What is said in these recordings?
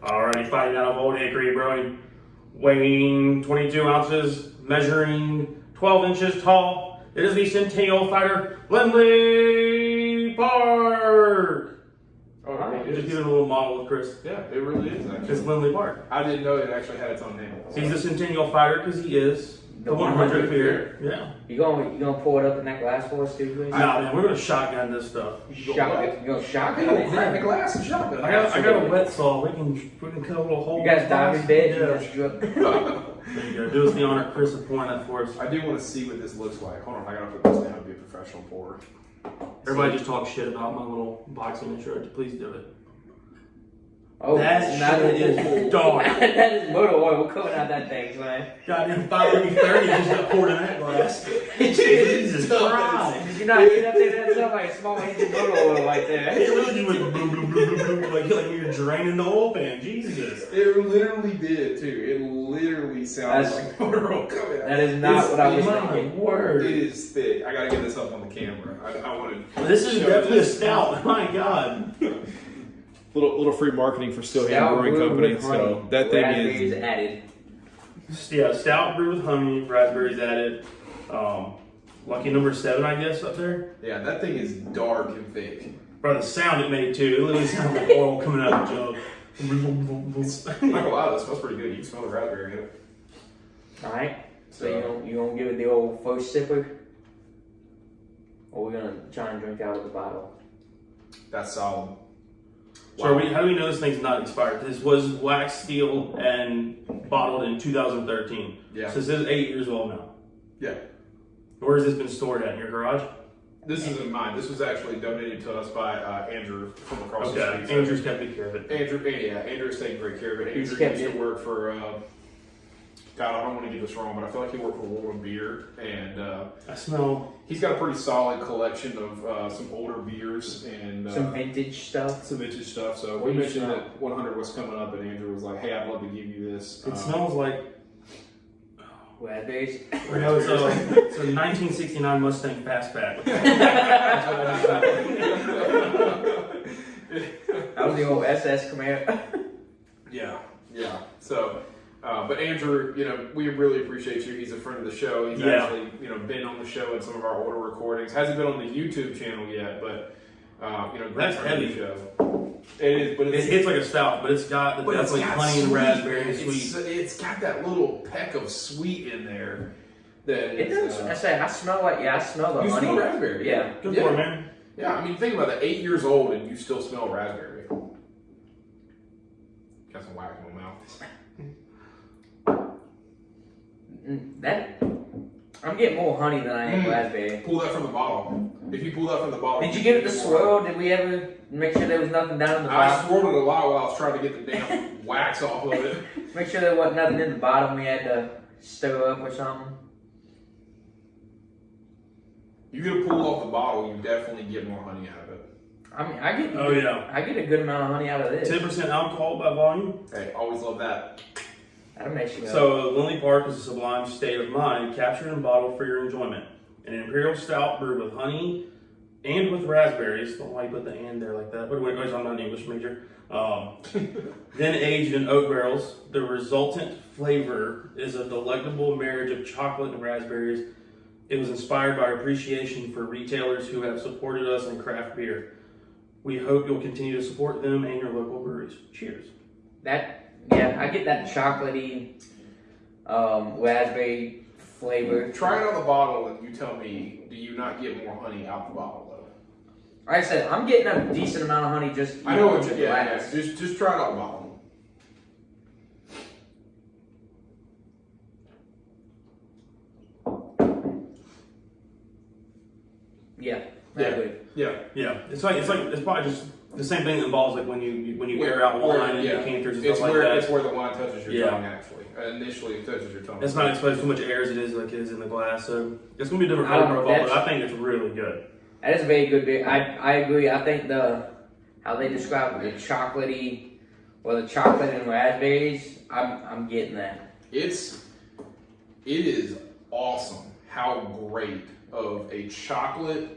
Alrighty, fighting out of Olde Hickory Brewery, weighing 22 ounces, measuring 12 inches tall. It is the Centennial Fighter, Lindley Park. Oh, right. Just giving a little model of Chris. Yeah, it really is actually. It's Lindley Park. I didn't know it actually had its own name. He's the Centennial Fighter because he is the 100th beer. Yeah. You gonna pour it up in that glass for us, dude? Nah, man, we're gonna shotgun this stuff. Shotgun? You gonna shotgun it? Grab the glass and shotgun. I got a wet saw. We can cut a little hole. You guys dive in bed? Yeah. You just drip. There you go. Do us the honor, Chris, of pouring that for us. I do want to see what this looks like. Hold on, I gotta put this down and be a professional pourer. Everybody just talks shit about my little boxing intro. Please do it. Oh, that shit is dark. That is motor oil coming out that thing, man. Goddamn 5:30 just got poured in that glass. Jesus Christ. Did you not get up there? That sounds like a small engine motor oil right there. It literally went boom, boom, boom, boom, boom, like you're draining the oil pan. Jesus. It literally did too. It literally sounded like motor oil coming out. That is not what I was thinking. Word. It is thick. I gotta get this up on the camera. I want to. This is definitely a stout. My God. Little free marketing for Stillhand Stout Brewing brew Company. with honey. So that thing Raspberries is. added. Yeah, stout brew with honey, raspberries added. Lucky number 7, I guess, up there. Yeah, that thing is dark and thick. Bro, the sound it made too. It literally sounded like oil coming out of the jug. I'm not gonna lie, that smells pretty good. You can smell the raspberry in it. Alright. So you gonna give it the old first sipper? Or we're gonna try and drink out of the bottle? That's solid. So how do we know this thing's not expired? This was wax sealed and bottled in 2013. Yeah. So this is 8 years old now. Yeah. Where has this been stored at? In your garage? This isn't mine. This was actually donated to us by Andrew from across the Okay. street. Andrew's kept good care of it. Andrew's taking great care of it. He's Andrew kept used to it. work for, God, I don't want to get this wrong, but I feel like he worked for World Beer, and I smell. he's got a pretty solid collection of some older beers and Some vintage stuff. some vintage stuff. So What we do you mentioned smell? that 100 was coming up, and Andrew was like, "Hey, I'd love to give you this." It smells like. Raspberries. No, it's a 1969 Mustang Fastback. That was the old SS Camaro. Yeah. So, but Andrew, we really appreciate you. He's a friend of the show. He's actually, been on the show in some of our older recordings. Hasn't been on the YouTube channel yet, but great That's friend of heavy. the show. It is, but It hits like a stout, but it's got definitely honey and raspberry and sweet. It's got that little peck of sweet in there. That It is, does. I smell the you honey. smell raspberry. Yeah. Good for it, man. Yeah, I mean, think about that. 8 years old and you still smell raspberry. Got some wax in my mouth. That I'm getting more honey than I am raspberry. Pull that from the bottle. If you pull that from the bottle. Did you give it the swirl? Did we ever make sure there was nothing down in the I bottom? swirled it a lot while I was trying to get the damn wax off of it. Make sure there wasn't nothing in the bottom we had to stir up or something. You get a pull off the bottle, you definitely get more honey out of it. I mean, I get. Oh, yeah. I get a good amount of honey out of this. 10% alcohol by volume. Hey, always love that. That'll make you go. So, Lindley Park is a sublime state of mind captured and bottled for your enjoyment. An imperial stout brewed with honey and with raspberries. I don't know why you put the "and" there like that, but anyways, I'm not an English major. Then aged in oak barrels. The resultant flavor is a delectable marriage of chocolate and raspberries. It was inspired by our appreciation for retailers who have supported us in craft beer. We hope you'll continue to support them and your local breweries. Cheers. I get that chocolatey, raspberry flavor. Try it on the bottle and you tell me, do you not get more honey out the bottle though? Like I said, I'm getting a decent amount of honey just. I know what in you the yeah. glass. Just try it on the bottle. Yeah. Yeah. It's probably just the same thing that involves like when you air out wine and decanters and stuff like that. It's where the wine touches your tongue actually. Initially it touches your tongue. It's not exposed too much air as it is like it is in the glass, so it's gonna be a different I don't flavor know, profile, but I think it's really good. That is a very good beer. I agree. I think how they describe it, the chocolatey or the chocolate and raspberries, I'm getting that. It is awesome how great of a chocolate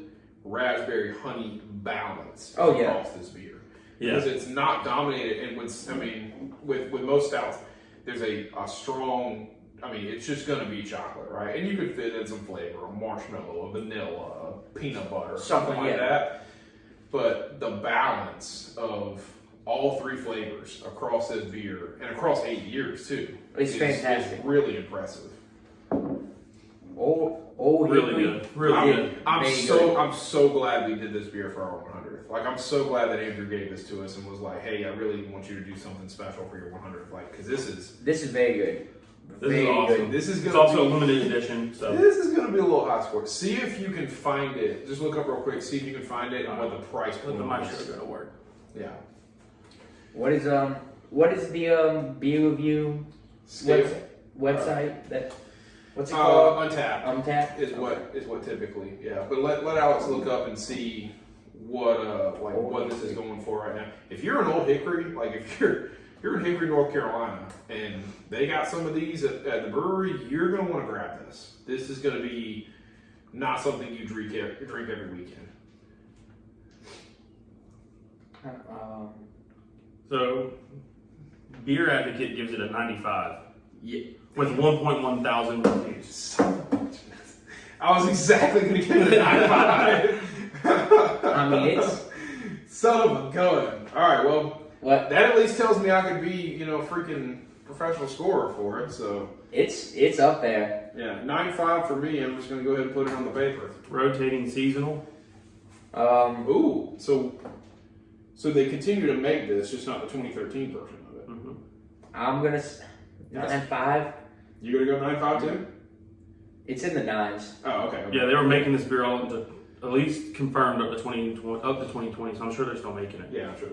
raspberry honey balance across this beer. because it's not dominated. And with most stouts, there's a strong. I mean, it's just going to be chocolate, right? And you could fit in some flavor, a marshmallow, a vanilla, a peanut butter, something like that. But the balance of all three flavors across this beer and across 8 years too, it's fantastic. It's really impressive. Olde Really Hickory. good. Really good. I'm so glad we did this beer for our 100th. Like, I'm so glad that Andrew gave this to us and was like, "Hey, I really want you to do something special for your 100th." Like, because this is very good. This is awesome. This is it's gonna also be, a limited edition. So this is going to be a little high score. See if you can find it. Just look up real quick. See if you can find it and what the price let the point mic is. show go to work. Yeah. What is the beer review website that? What's it called? Untapped. Is what typically, yeah. But let Alex look up and see what what this is going for right now. If you're an Old Hickory, like if you're in Hickory, North Carolina, and they got some of these at the brewery, you're gonna want to grab this. This is gonna be not something you drink every weekend. So, Beer Advocate gives it a 95. Yeah. With 1.1 thousand reviews. I was exactly going to give it a 95. I mean, it's son of a gun. All right, well, what that at least tells me I could be, freaking professional scorer for it. So it's up there. yeah, 95 for me. I'm just going to go ahead and put it on the paper. Rotating seasonal. Ooh, so they continue to make this, just not the 2013 version of it. Mm-hmm. I'm gonna 9.5. You gonna go 95 too? It's in the 9s. Oh, okay. Yeah, they were making this beer all to at least confirmed up to 2020. So I'm sure they're still making it. Yeah, I'm sure.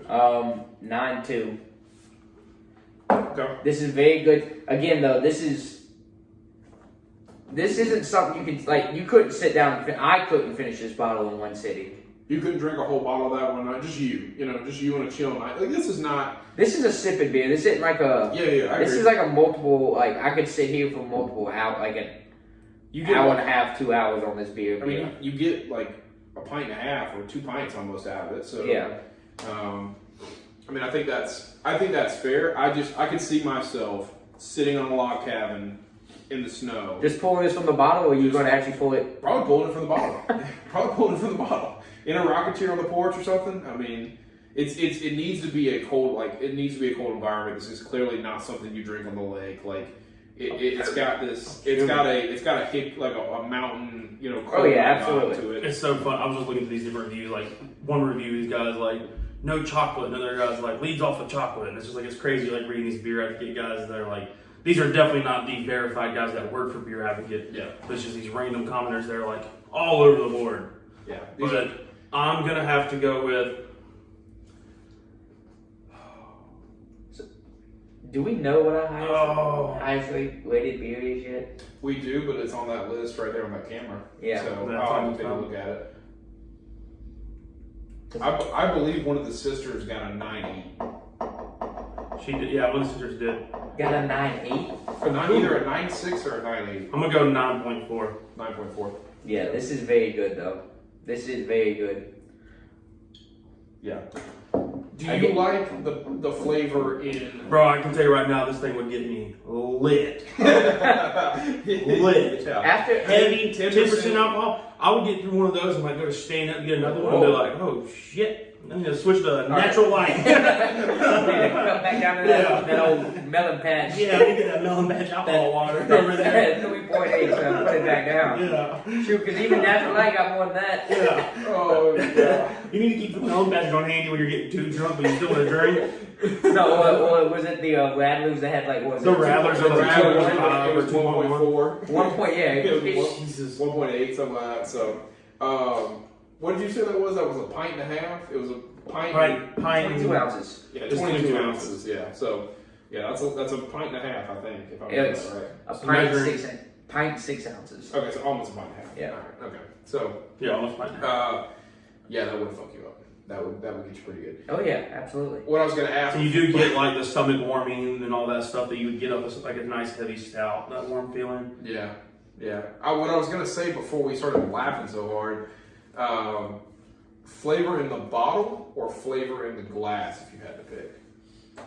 9.2. Okay. This is very good. Again, though, this isn't something you can you couldn't sit down. I couldn't finish this bottle in one sitting. You couldn't drink a whole bottle of that one night. Just you on a chill night. Like, this is not. This is a sipping beer. This isn't like a. Yeah. I this agree. is like a multiple. I could sit here for multiple hours, hour and a half, 2 hours on this beer. I mean, you get like a pint and a half or 2 pints almost out of it. So yeah. I mean, I think that's fair. I could see myself sitting on a log cabin in the snow. Just pulling this from the bottle, or are you going to actually pull it? Probably pulling it from the bottle. In a rocketeer on the porch or something. I mean, it needs to be a cold environment. This is clearly not something you drink on the lake. Like it's got a hip, like a mountain, Oh yeah, absolutely. To it. It's so fun. I was just looking at these different reviews. Like one review, these guys like no chocolate, and another guy's like leads off with chocolate, and it's just like it's crazy. Like reading these Beer Advocate guys that are like. These are definitely not the verified guys that work for Beer Advocate. Yeah. It's just these random commenters that are like all over the board. Yeah. But I'm going to have to go with... Do we know what our highest rated beer is yet? We do, but it's on that list right there on that camera. Yeah. So I'll have to take a look at it. I believe one of the sisters got a 90. She did, yeah, one of the sisters did. Got a 9.8? Either a 9.6 or a 9.8. I'm going to go 9.4. 9.4. Yeah, this is very good, though. This is very good. Yeah. Do you like the flavor in... Bro, I can tell you right now, this thing would get me lit. Lit. Yeah. After Heavy, 10% alcohol. I would get through one of those and go to stand up and get another one and be like, oh shit. I'm going to switch to natural light. Cut back down to that old melon patch. Yeah, we get that melon patch alcohol water over there. 3.8, so put it back down. Yeah. Shoot, because even natural light got more than that. Yeah. Oh, yeah. You need to keep the melon patches on handy when you're getting too drunk, but you still want to drink. No, was it the Radlers that had what was the it? Rattlers The Rattlers, or it was 1.4. 1 point, yeah. It was Jesus. 1.8, something like that. So, what did you say that was? That was a pint and a half? It was a pint. 22 ounces. Yeah, 22 ounces. Yeah. So, yeah, that's a pint and a half, I think, if I'm getting that right. A So pint 6 ounces. Okay, so almost a pint and a half. Yeah. All right, okay. So, Yeah, almost fine. yeah, that would fuck you up. That would get you pretty good. Oh yeah, absolutely. What I was going to ask. So you do get like the stomach warming and all that stuff that you would get up like a nice heavy stout, that warm feeling. Yeah. What I was going to say before we started laughing so hard, flavor in the bottle or flavor in the glass if you had to pick?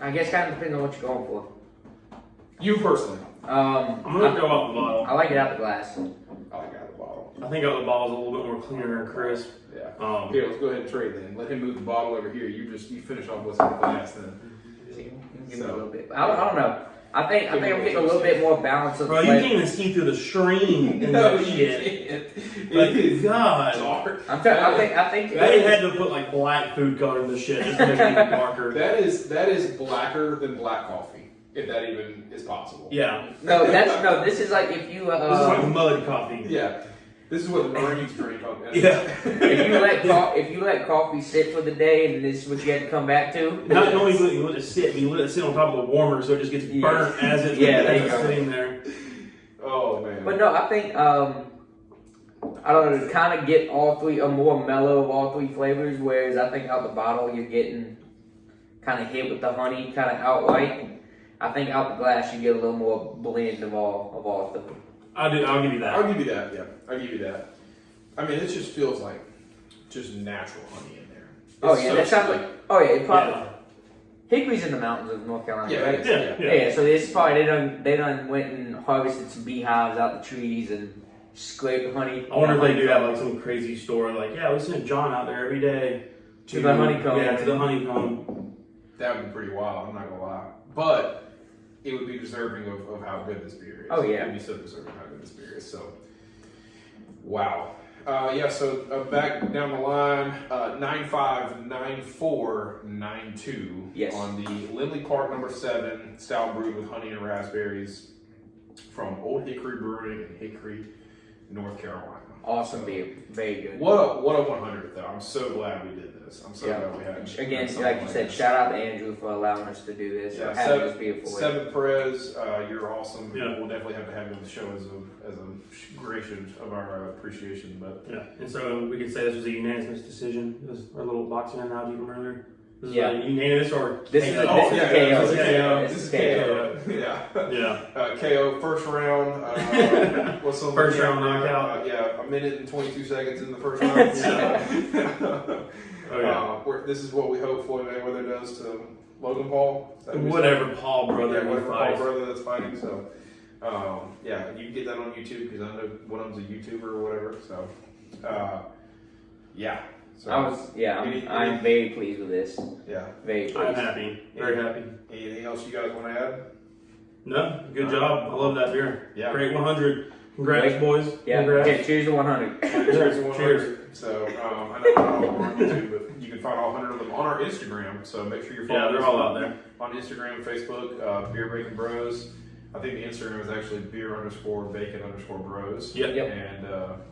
I guess kind of depends on what you're going for. You personally. I'm gonna go out the bottle. I like it out the glass. I like out the bottle. I think out the bottle's a little bit more cleaner and crisp. Yeah. Here, let's go ahead and trade then. Let him move the bottle over here. You finish off what's in the glass then. Give me a little bit. I don't know. I think I'm getting a little bit more balance of Bro, you flavor. can't even see through the screen in No, that you shit. can't. Like, It is God. dark. I think They had to put like black food color in the shit just to make it even darker. That is blacker than black coffee, if that even is possible. Yeah. this is like if you This is like mud coffee. Yeah. This is what the Marines drink on that. Yeah. if you let coffee sit for the day and this is what you had to come back to. Not only will you let it sit, but you let it sit on top of the warmer so it just gets burnt as it's there you go. sitting there. Oh man. But no, I think I don't know, to kind of get all three, a more mellow of all three flavors, whereas I think out the bottle you're getting kind of hit with the honey kind of outright. I think out the glass you get a little more blend of all of them. I'll give you that. I'll give you that, yeah. I'll give you that. I mean, it just feels like just natural honey in there. Oh It's yeah, so that sounds sweet. like, oh yeah, it probably, Yeah. Hickory's in the mountains of North Carolina, Yeah, right? it is, Yeah, so it's probably, they done went and harvested some beehives out the trees and scraped the honey. I wonder if they do have like some crazy store like, yeah, we send John out there every day To the honeycomb. Yeah, to the honeycomb. That would be pretty wild, I'm not gonna lie. But it would be deserving of how good this beer is. Oh, yeah. It would be so deserving of how good this beer is. So, wow. So back down the line, 959492 Yes. on the Lindley Park number 7 stout brewed with honey and raspberries from Olde Hickory Brewery in Hickory, North Carolina. Awesome beer, very good. What a 100th though. I'm so glad we did this. I'm so Yeah. glad we had Again, something like you said, this. shout out to Andrew for allowing us to do this, Yeah, for having this beer for us. Seven Perez, you're awesome. Yeah. We'll definitely have to have you on the show as a gration of our appreciation. But Yeah, and so we could say this was a unanimous decision. This is our little boxing analogy from earlier. This is Yeah. a unanimous or This is a- KO? this is KO. This is KO. This This is is KO. Yeah. Yeah. KO first round. What's on First the round camera? knockout. Yeah, a minute and 22 seconds in the first round. Oh, yeah. This is what we hope Floyd Mayweather does to Logan Paul. Is that what we said? Whatever Paul brother Yeah, he whatever Paul fights. brother that's fighting. So, yeah, you can get that on YouTube because I know one of them's a YouTuber or whatever. So, yeah. So, I'm very pleased with this. yeah. Very I'm pleased. happy. Very happy. Anything else you guys want to add? No, good job. I love that beer. Yeah. Great 100. Congrats, boys. Yeah, Congrats. okay, cheers to 100. Cheers to 100. Cheers. So, I know they're not all on YouTube, but you can find all 100 of them on our Instagram. So make sure you're following Yeah, they're us all out there. on Instagram, Facebook, Beer Bacon Bros. I think the Instagram is actually beer_bacon_bros. Yep.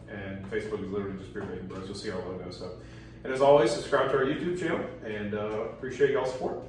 And Facebook is literally just Beer Bacon Bros. You'll see our logo. So, and as always, subscribe to our YouTube channel and appreciate y'all's support.